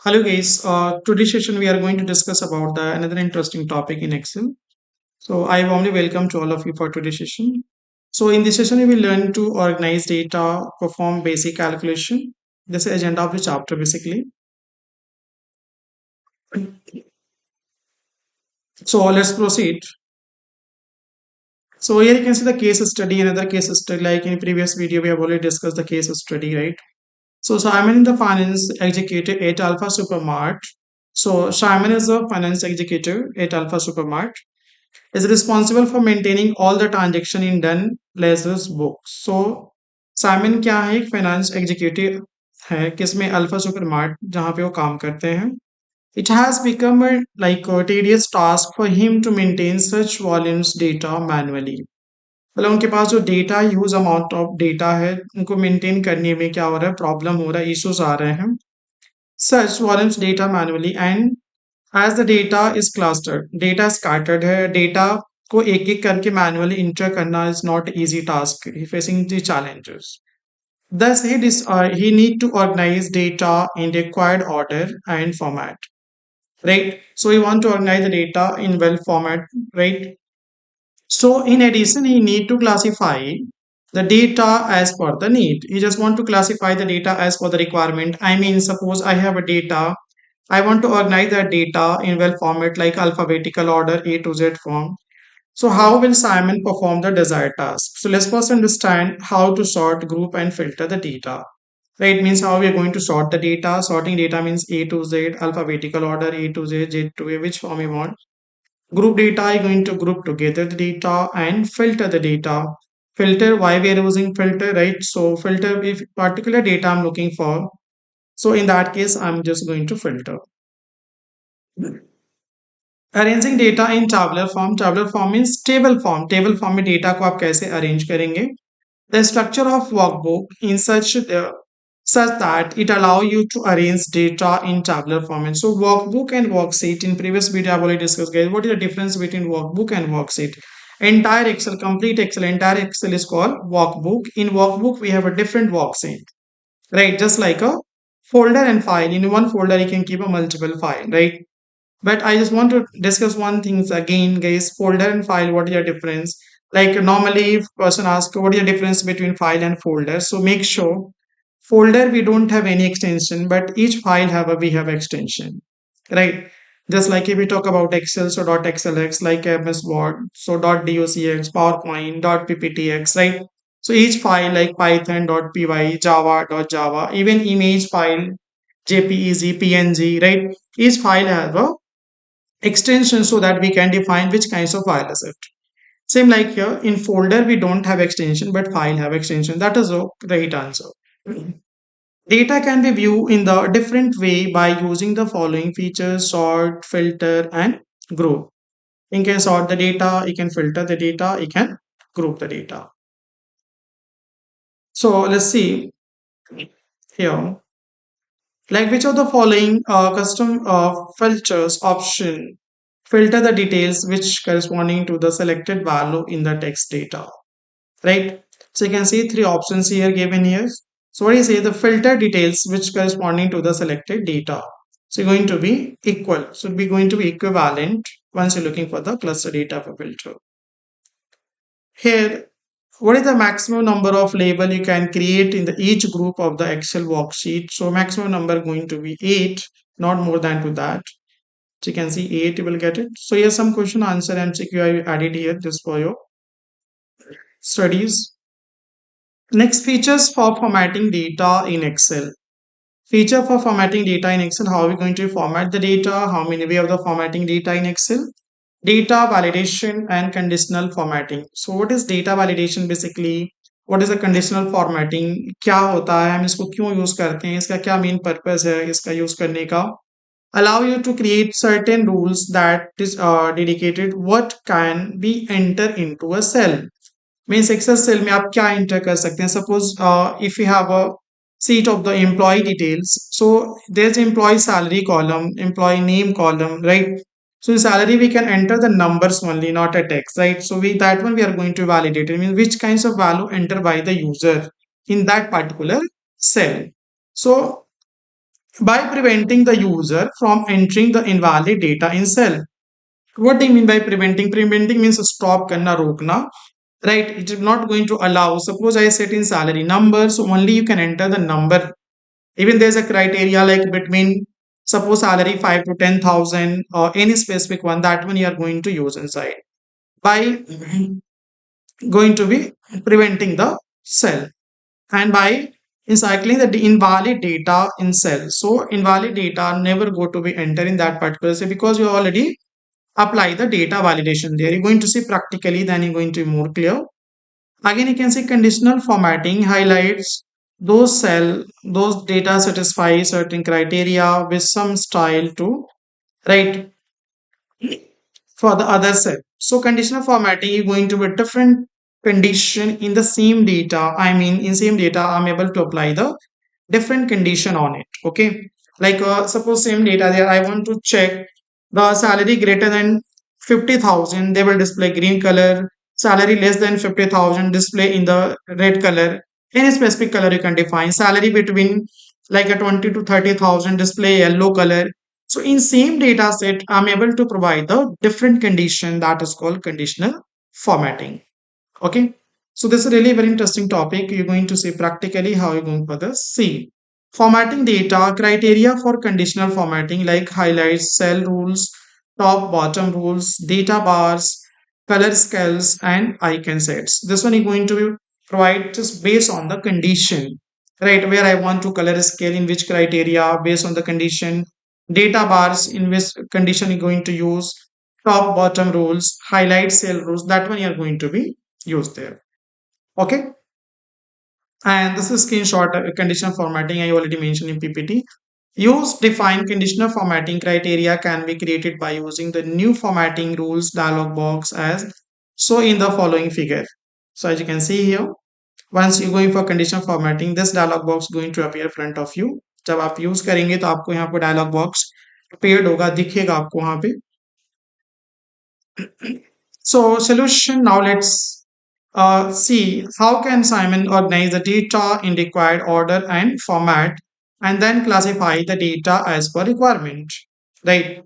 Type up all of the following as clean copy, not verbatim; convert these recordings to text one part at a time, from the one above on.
Hello guys, today's session we are going to discuss about another interesting topic in Excel. So I warmly welcome to all of you for today's session. So in this session we will learn to organize data, perform basic calculation. This is the agenda of the chapter basically. So let's proceed. So here you can see the case study, another case study like in previous video we have already discussed the case study, right? So Simon in the finance executive at Alpha Supermart. So Simon is a finance executive at Alpha Supermart is responsible for maintaining all the transaction in done ledger's books. So Simon क्या है एक finance executive है किसमें alpha supermart जहाँ पे वो काम करते हैं. It has become a tedious task for him to maintain such volumes data manually. मतलब उनके पास जो data huge amount of data है उनको मेंटेन करने में क्या हो रहा है प्रॉब्लम हो रहा है इश्यूज आ रहे हैं. Such volumes data manually and as the data is clustered, data scattered है, data को एक एक करके manually enter करना is not easy task. He facing the challenges. Thus, he need to organize data in required order and format, right? So we want to organize the data in well format, right? So in addition, he need to classify the data as per the need. He just want to classify the data as per the requirement. I mean, suppose I have a data, I want to organize that data in well format like alphabetical order A to Z form. So how will Simon perform the desired task? So let's first understand how to sort, group and filter the data. Right, means how we are going to sort the data. Sorting data means A to Z, alphabetical order A to Z, Z to A, which form you want. Group data, I'm going to group together the data and filter the data. Filter, why we are using filter, right? So filter if particular data I'm looking for. So in that case, I'm just going to filter. Arranging data in tabular form. Tabular form means table form. Table form में data को आप कैसे arrange करेंगे? The structure of workbook in such that it allow you to arrange data in tabular format. So workbook and worksheet in previous video I've already discussed guys. What is the difference between workbook and worksheet? Entire Excel, complete Excel, entire Excel is called workbook. In workbook we have a different worksheet, right? Just like a folder and file. In one folder you can keep a multiple file, right? But I just want to discuss one thing again, guys. Folder and file, what is the difference? Like normally, if person asks what is the difference between file and folder, so make sure folder we don't have any extension, but each file have a we have extension, right? Just like if we talk about Excel, so .xlx, like MS Word, so .docx, PowerPoint, .pptx, right? So each file like Python, .py, Java, even image file, JPEG, PNG, right? Each file has a extension so that we can define which kinds of file is it. Same like here in folder we don't have extension but file have extension. That is the right answer. Data can be viewed in the different way by using the following features: sort, filter and group. You can sort the data, you can filter the data, you can group the data. So let's see here. Like which of the following custom filters option filter the details which corresponding to the selected value in the text data, right? So you can see three options here given here. So what do you say? The filter details which corresponding to the selected data. So going to be equal. So it be going to be equivalent once you're looking for the cluster data for filter. Here, what is the maximum number of label you can create in the each group of the Excel worksheet? So maximum number going to be 8, not more than to that. So you can see 8 you will get it. So here's some question answer MCQ I added here just for your studies. Next, features for formatting data in Excel. Feature for formatting data in Excel. How are we going to format the data? How many way of the formatting data in Excel? Data validation and conditional formatting. So what is data validation basically? What is the conditional formatting? क्या होता है, हम इसको क्यों use करते हैं, इसका क्या मेन पर्पस है इसका यूज करने का? Allow you to create certain rules that is dedicated what can be enter into a cell. Means Excel cell में आप क्या enter कर सकते हैं? Suppose if you have a sheet of the employee details, so there's employee salary column, employee name column, right? So in salary we can enter the numbers only, not a text, right? So we that one we are going to validate. I mean which kinds of value enter by the user in that particular cell. So by preventing the user from entering the invalid data in cell. What do you mean by preventing? Preventing means stop karna, rokna, right? It is not going to allow. Suppose I set in salary number, so only you can enter the number. Even there's a criteria like between suppose salary 5 to 10,000 or any specific one, that one you are going to use inside by going to be preventing the cell and by encircling the invalid data in cell. So invalid data never go to be entered in that particular cell because you already apply the data validation there. You're going to see practically, then you're going to be more clear. Again, you can see conditional formatting highlights those cell, those data satisfy certain criteria with some style to right for the other cell. So conditional formatting is going to be a different condition in the same data. I mean, in same data, I'm able to apply the different condition on it. Okay, like suppose same data there, I want to check the salary greater than 50,000, they will display green color. Salary less than 50,000 display in the red color. Any specific color you can define. Salary between like a 20 to 30,000 display yellow color. So in same data set, I'm able to provide the different condition that is called conditional formatting. Okay. So this is really very interesting topic. You're going to see practically how you're going for the C. Formatting data, criteria for conditional formatting like highlights, cell rules, top bottom rules, data bars, color scales, and icon sets. This one is going to provide just based on the condition, right? Where I want to color scale in which criteria based on the condition, data bars in which condition you're going to use, top bottom rules, highlight cell rules. That one you're going to be used there. Okay. And this is screenshot conditional formatting I already mentioned in PPT. Use define conditional formatting criteria can be created by using the new formatting rules dialog box as so in the following figure. So as you can see here, once you're going for conditional formatting, this dialog box going to appear front of you. जब आप use करेंगे तो आपको यहाँ पे dialogue box appeared होगा, दिखेगा आपको वहां पे. So solution, now let's see how can Simon organize the data in required order and format and then classify the data as per requirement, right?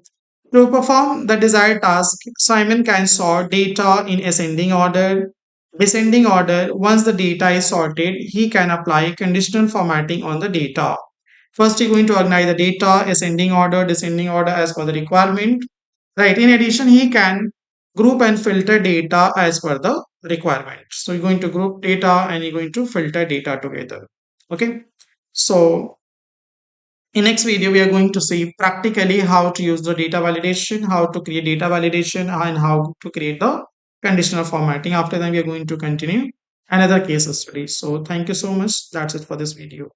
To perform the desired task, Simon can sort data in ascending order, descending order. Once the data is sorted, he can apply conditional formatting on the data. First, he's going to organize the data, ascending order, descending order as per the requirement. Right. In addition, he can group and filter data as per the requirement. So you're going to group data and you're going to filter data together. Okay. So in next video, we are going to see practically how to use the data validation, how to create data validation, and how to create the conditional formatting. After that, we are going to continue another case study. So thank you so much. That's it for this video.